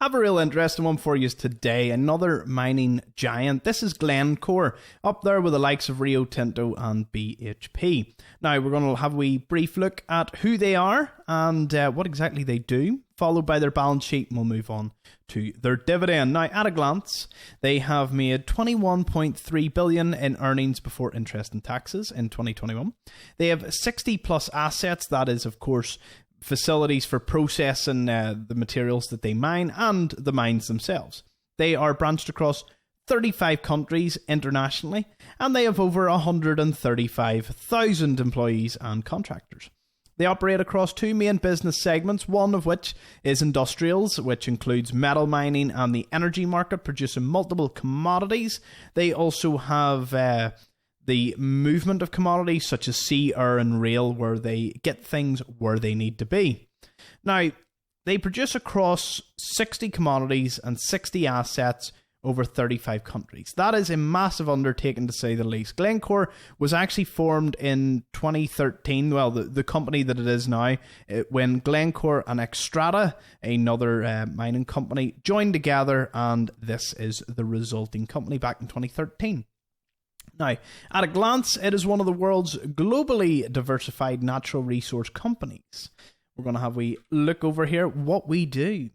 Have a real interesting one for you today. Another mining giant. This is Glencore, up there with the likes of Rio Tinto and BHP. Now, we're going to have a wee brief look at who they are and what exactly they do, followed by their balance sheet, and we'll move on to their dividend. Now, at a glance, they have made $21.3 billion in earnings before interest and taxes in 2021. They have 60 plus assets. That is, of course, facilities for processing the materials that they mine and the mines themselves. They are branched across 35 countries internationally, and they have over 135,000 employees and contractors. They operate across two main business segments, one of which is industrials, which includes metal mining and the energy market, producing multiple commodities. They also have the movement of commodities such as sea, air and rail, where they get things where they need to be. Now, they produce across 60 commodities and 60 assets over 35 countries. That is a massive undertaking, to say the least. Glencore was actually formed in 2013, well, the company that it is now, when Glencore and Xstrata, another mining company, joined together, and this is the resulting company back in 2013. Now, at a glance, it is one of the world's globally diversified natural resource companies. We're going to have a look over here what we do.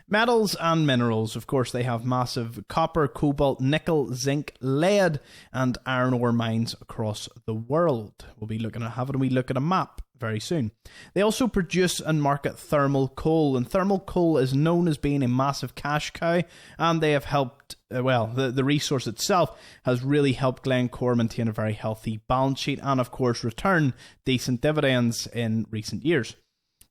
Metals and minerals, of course, they have massive copper, cobalt, nickel, zinc, lead, and iron ore mines across the world. We'll be having a wee look at a map very soon. They also produce and market thermal coal, and thermal coal is known as being a massive cash cow, and they have helped, the resource itself has really helped Glencore maintain a very healthy balance sheet and, of course, return decent dividends in recent years.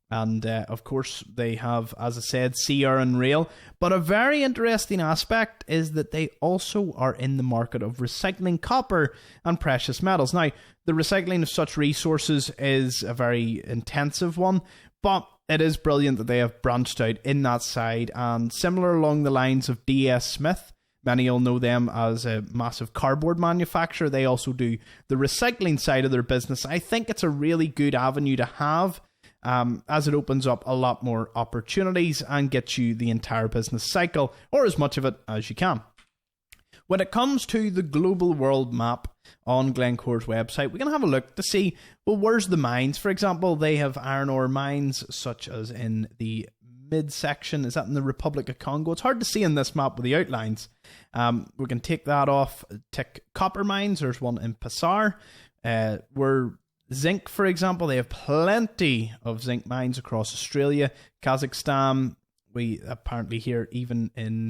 And, of course, they have, as I said, sea, air and rail. But a very interesting aspect is that they also are in the market of recycling copper and precious metals. Now, the recycling of such resources is a very intensive one, but it is brilliant that they have branched out in that side. And similar along the lines of DS Smith, many will know them as a massive cardboard manufacturer. They also do the recycling side of their business. I think it's a really good avenue to have, as it opens up a lot more opportunities and gets you the entire business cycle, or as much of it as you can. When it comes to the global world map on Glencore's website, we can have a look to see, well, where's the mines? For example, they have iron ore mines, such as in the midsection. Is that in the Republic of Congo? It's hard to see in this map with the outlines. We can take that off, tick copper mines. There's one in Baar. Zinc, for example, they have plenty of zinc mines across Australia, Kazakhstan. We apparently hear even in...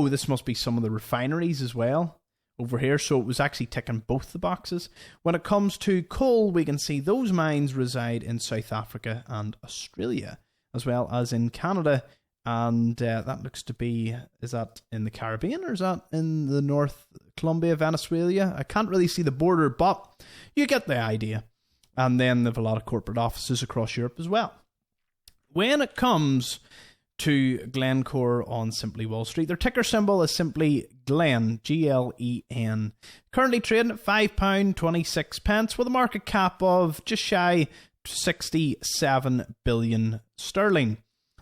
this must be some of the refineries as well over here. So it was actually ticking both the boxes. When it comes to coal, we can see those mines reside in South Africa and Australia, as well as in Canada. And that looks to be, is that in the Caribbean or is that in the North Colombia, Venezuela? I can't really see the border, but you get the idea. And then they have a lot of corporate offices across Europe as well. When it comes to Glencore on Simply Wall Street, their ticker symbol is simply GLEN, GLEN. Currently trading at £5.26 with a market cap of just shy 67 billion sterling.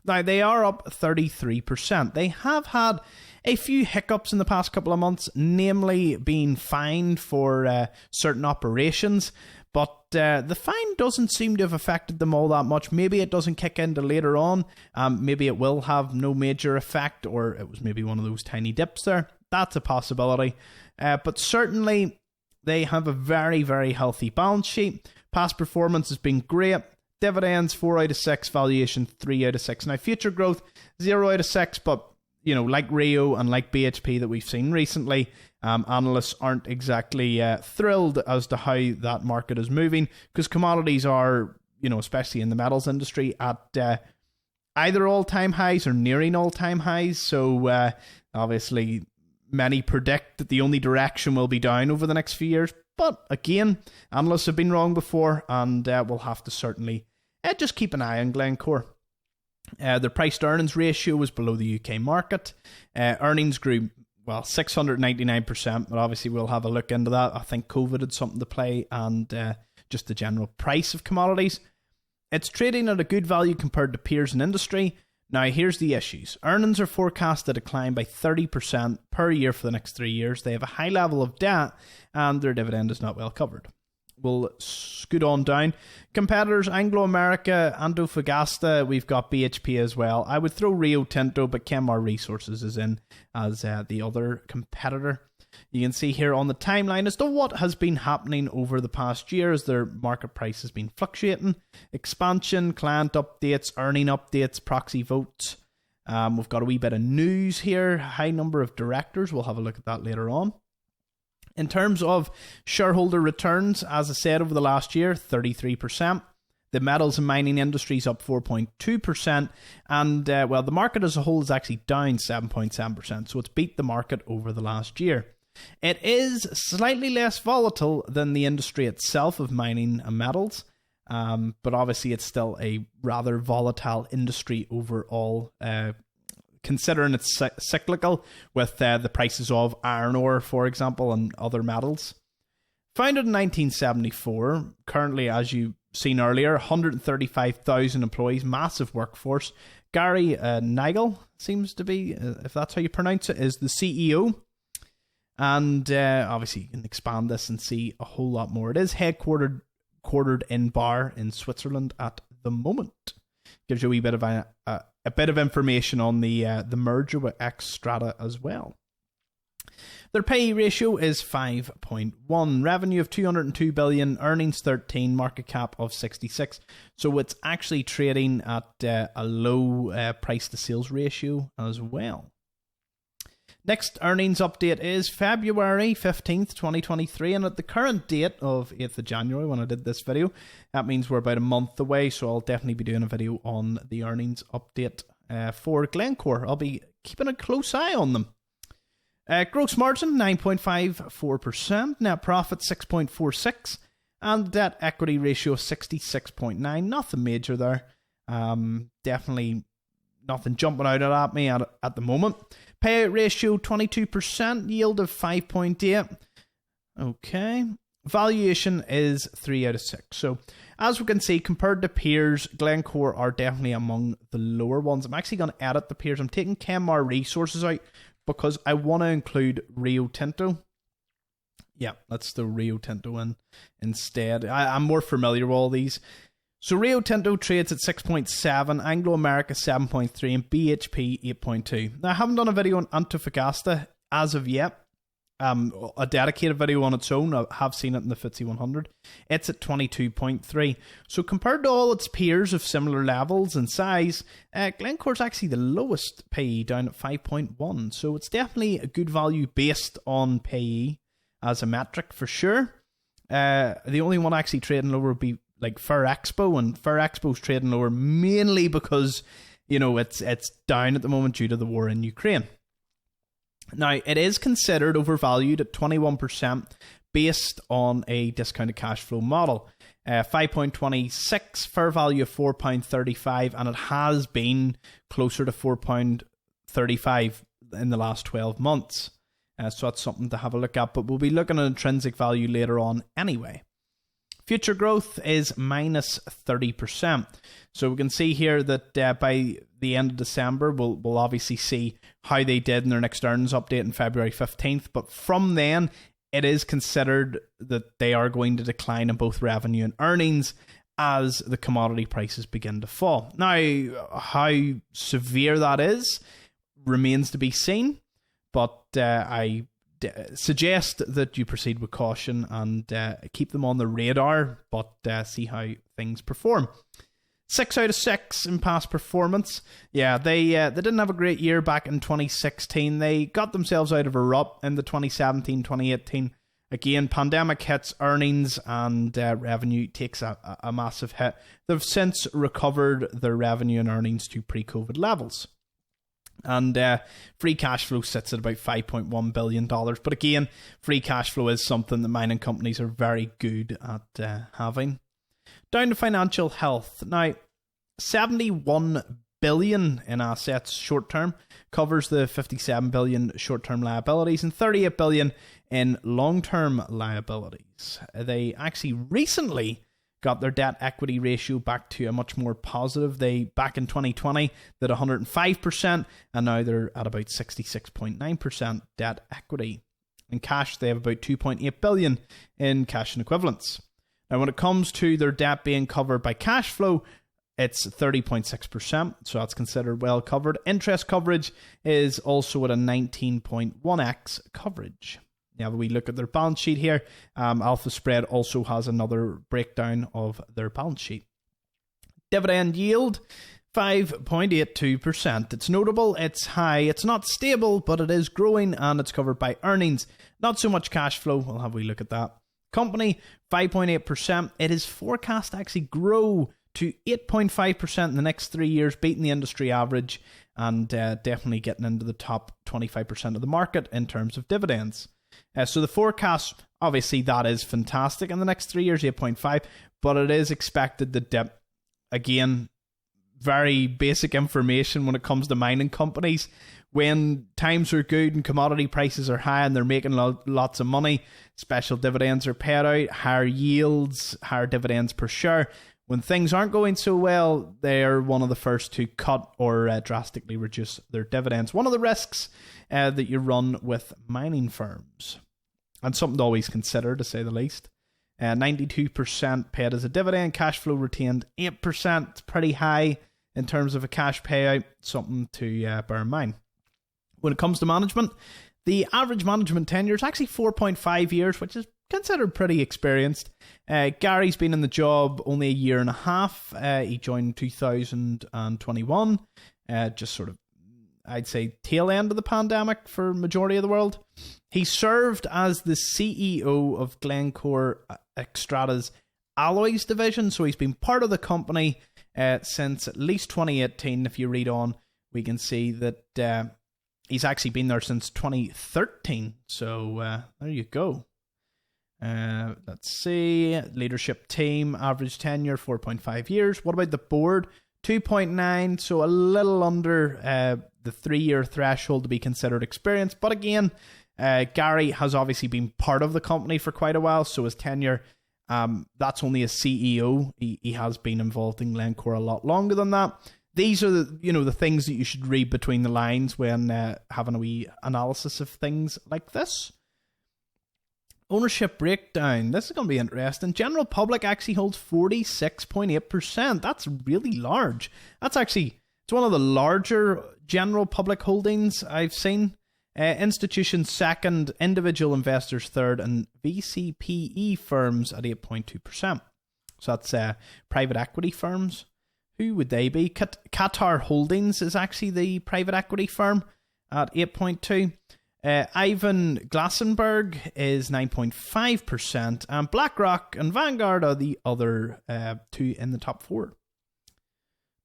Now, they are up 33%. They have had a few hiccups in the past couple of months, namely being fined for certain operations, but the fine doesn't seem to have affected them all that much. Maybe it doesn't kick into later on. Maybe it will have no major effect, or it was maybe one of those tiny dips there. That's a possibility. But certainly, they have a very, very healthy balance sheet. Past performance has been great. Dividends 4 out of 6, valuation 3 out of 6. Now, future growth 0 out of 6, but like Rio and like BHP that we've seen recently, analysts aren't exactly thrilled as to how that market is moving, because commodities are, especially in the metals industry, at either all-time highs or nearing all-time highs. So obviously, many predict that the only direction will be down over the next few years. But again, analysts have been wrong before, and we'll have to certainly just keep an eye on Glencore. Their price-to-earnings ratio was below the UK market. Earnings grew, 699%, but obviously we'll have a look into that. I think COVID had something to play, and just the general price of commodities. It's trading at a good value compared to peers in industry. Now, here's the issues. Earnings are forecast to decline by 30% per year for the next 3 years. They have a high level of debt, and their dividend is not well covered. We'll scoot on down. Competitors, Anglo America, Antofagasta, we've got BHP as well. I would throw Rio Tinto, but Kenmare Resources is in as the other competitor. You can see here on the timeline as to what has been happening over the past year as their market price has been fluctuating. Expansion, client updates, earning updates, proxy votes. We've got a wee bit of news here. High number of directors. We'll have a look at that later on. In terms of shareholder returns, as I said, over the last year, 33%. The metals and mining industry is up 4.2%. And, the market as a whole is actually down 7.7%. So it's beat the market over the last year. It is slightly less volatile than the industry itself of mining and metals. But obviously it's still a rather volatile industry overall, considering it's cyclical with the prices of iron ore, for example, and other metals. Founded in 1974, currently, as you've seen earlier, 135,000 employees, massive workforce. Gary Nigel seems to be, if that's how you pronounce it, is the CEO. And obviously you can expand this and see a whole lot more. It is headquartered in Baar in Switzerland at the moment. Gives you a wee bit of a bit of information on the merger with Xstrata as well. Their PE ratio is 5.1. Revenue of 202 billion, earnings 13, market cap of 66. So it's actually trading at a low price to sales ratio as well. Next earnings update is February 15th, 2023, and at the current date of 8th of January when I did this video, that means we're about a month away, so I'll definitely be doing a video on the earnings update for Glencore. I'll be keeping a close eye on them. Gross margin 9.54%, net profit 6.46%, and debt equity ratio 66.9%. Nothing major there. Definitely nothing jumping out at me at the moment. Payout ratio 22%, yield of 5.8%. Okay. Valuation is 3 out of 6. So, as we can see, compared to peers, Glencore are definitely among the lower ones. I'm actually going to edit the peers. I'm taking Kenmare Resources out because I want to include Rio Tinto. Yeah, that's the Rio Tinto in instead. I'm more familiar with all these. So Rio Tinto trades at 6.7, Anglo America 7.3, and BHP 8.2. Now, I haven't done a video on Antofagasta as of yet. A dedicated video on its own. I have seen it in the FTSE 100. It's at 22.3. So compared to all its peers of similar levels and size, Glencore's actually the lowest PE, down at 5.1. So it's definitely a good value based on PE as a metric for sure. The only one actually trading lower would be like Ferrexpo, and Ferrexpo's trading lower mainly because, you know, it's down at the moment due to the war in Ukraine. Now, it is considered overvalued at 21% based on a discounted cash flow model. 5.26, fair value of £4.35, and it has been closer to £4.35 in the last 12 months. So that's something to have a look at, but we'll be looking at intrinsic value later on anyway. Future growth is minus 30%. So we can see here that by the end of December, we'll obviously see how they did in their next earnings update on February 15th. But from then, it is considered that they are going to decline in both revenue and earnings as the commodity prices begin to fall. Now, how severe that is remains to be seen, but I suggest that you proceed with caution and keep them on the radar, but see how things perform. 6 out of 6 in past performance. Yeah, they didn't have a great year back in 2016. They got themselves out of a rut in the 2017-2018. Again, pandemic hits, earnings and revenue takes a massive hit. They've since recovered their revenue and earnings to pre-COVID levels. And free cash flow sits at about $5.1 billion. But again, free cash flow is something that mining companies are very good at having. Down to financial health. Now, 71 billion in assets short term covers the 57 billion short term liabilities and 38 billion in long term liabilities. They actually recently got their debt equity ratio back to a much more positive. They, back in 2020, did 105%, and now they're at about 66.9% debt equity. In cash, they have about 2.8 billion in cash and equivalents. Now, when it comes to their debt being covered by cash flow, it's 30.6%, so that's considered well covered. Interest coverage is also at a 19.1x coverage. Now, we look at their balance sheet here. Alpha Spread also has another breakdown of their balance sheet. Dividend yield, 5.82%. It's notable, it's high, it's not stable, but it is growing and it's covered by earnings. Not so much cash flow. We'll have a look at that. Company, 5.8%. It is forecast to actually grow to 8.5% in the next 3 years, beating the industry average and definitely getting into the top 25% of the market in terms of dividends. So the forecast, obviously that is fantastic in the next 3 years, 8.5, but it is expected to dip. Again, very basic information when it comes to mining companies. When times are good and commodity prices are high and they're making lots of money, special dividends are paid out, higher yields, higher dividends per share. When things aren't going so well, they're one of the first to cut or drastically reduce their dividends. One of the risks that you run with mining firms, and something to always consider, to say the least. 92% paid as a dividend, cash flow retained 8%, pretty high in terms of a cash payout, something to bear in mind. When it comes to management, the average management tenure is actually 4.5 years, which is considered pretty experienced. Gary's been in the job only a year and a half. He joined in 2021, just sort of, I'd say, tail end of the pandemic for majority of the world. He served as the CEO of Glencore Xstrata's Alloys division, so he's been part of the company since at least 2018. If you read on, we can see that he's actually been there since 2013. So there you go. Let's see. Leadership team, average tenure 4.5 years. What about the board? 2.9, so a little under the 3-year threshold to be considered experienced. But again, Gary has obviously been part of the company for quite a while, so his tenure, that's only as CEO. He has been involved in Glencore a lot longer than that. These are the things that you should read between the lines when having a wee analysis of things like this. Ownership breakdown. This is going to be interesting. General public actually holds 46.8%. That's really large. It's one of the larger general public holdings I've seen. Institutions second, individual investors third, and VCPE firms at 8.2%. So that's private equity firms. Who would they be? Qatar Holdings is actually the private equity firm at 8.2%. Ivan Glassenberg is 9.5%, and BlackRock and Vanguard are the other two in the top 4.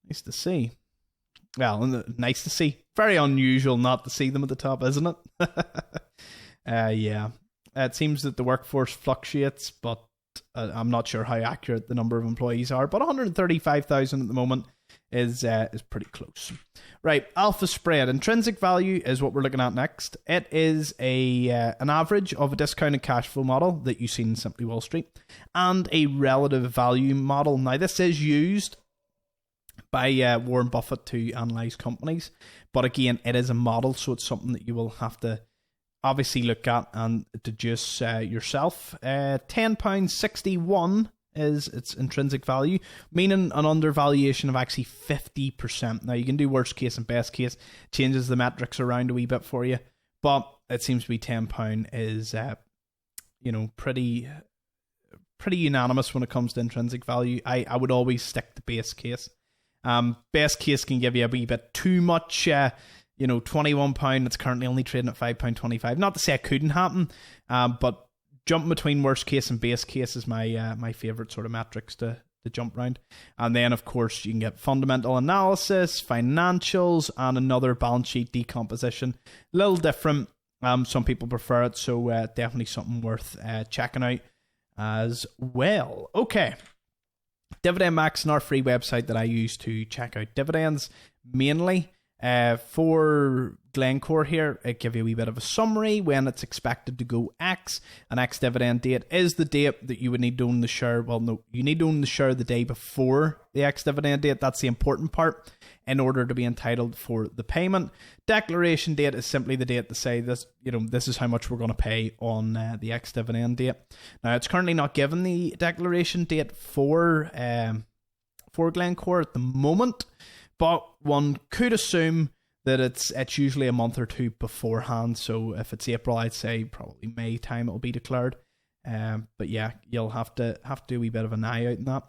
Nice to see. Well, nice to see. Very unusual not to see them at the top, isn't it? Yeah. It seems that the workforce fluctuates, but I'm not sure how accurate the number of employees are, but 135,000 at the moment is pretty close. Right, Alpha Spread. Intrinsic value is what we're looking at next. It is an average of a discounted cash flow model that you've seen in Simply Wall Street and a relative value model. Now, this is used by Warren Buffett to analyze companies, but again, it is a model, so it's something that you will have to obviously look at and deduce yourself. £10.61 is its intrinsic value, meaning an undervaluation of actually 50%. Now, you can do worst case and best case, changes the metrics around a wee bit for you, but it seems to be £10 is pretty unanimous when it comes to intrinsic value. I would always stick to base case. Best case can give you a wee bit too much. £21, it's currently only trading at £5.25. Not to say it couldn't happen, but jumping between worst case and base case is my favourite sort of metrics to jump around. And then, of course, you can get fundamental analysis, financials, and another balance sheet decomposition. A little different. Some people prefer it, so definitely something worth checking out as well. Okay. Dividend Max, our free website that I use to check out dividends mainly. For Glencore here, it gives you a wee bit of a summary when it's expected to go X. An X dividend date is the date that you would need to own the share. Well, no, you need to own the share the day before the X dividend date. That's the important part in order to be entitled for the payment. Declaration date is simply the date to say this, this is how much we're going to pay on the X dividend date. Now, it's currently not given the declaration date for Glencore at the moment, but one could assume that it's usually a month or two beforehand. So if it's April, I'd say probably May time it'll be declared. But yeah, you'll have to do a wee bit of an eye out on that.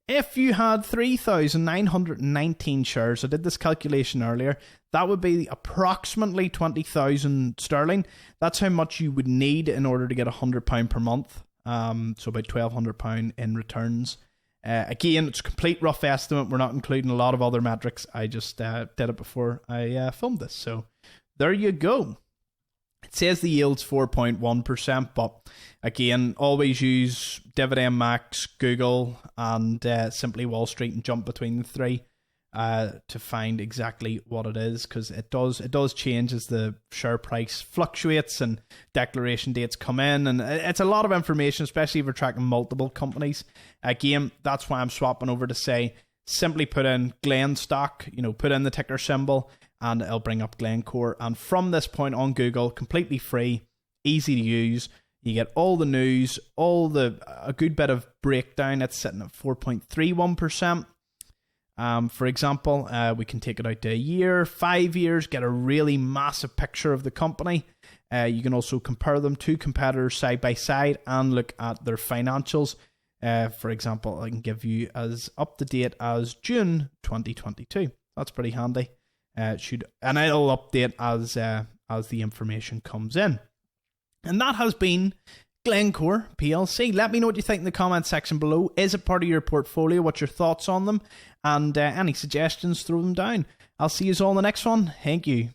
If you had 3,919 shares, I did this calculation earlier, that would be approximately 20,000 sterling. That's how much you would need in order to get £100 per month. So about £1,200 in returns. Again, it's a complete rough estimate. We're not including a lot of other metrics. I just did it before I filmed this. So there you go. It says the yield's 4.1%, but again, always use Dividend Max, Google, and Simply Wall Street and jump between the three to find exactly what it is, because it does change as the share price fluctuates and declaration dates come in, and it's a lot of information, especially if you're tracking multiple companies. Again, that's why I'm swapping over to say simply put in GLEN stock, put in the ticker symbol, and it'll bring up Glencore. And from this point on Google, completely free, easy to use. You get all the news, a good bit of breakdown. It's sitting at 4.31%. For example, we can take it out to a year, 5 years, get a really massive picture of the company. You can also compare them to competitors side by side and look at their financials. For example, I can give you as up to date as June 2022. That's pretty handy. And it'll update as the information comes in. And that has been Glencore PLC. Let me know what you think in the comment section below. Is it part of your portfolio? What's your thoughts on them? And any suggestions, throw them down. I'll see you all in the next one. Thank you.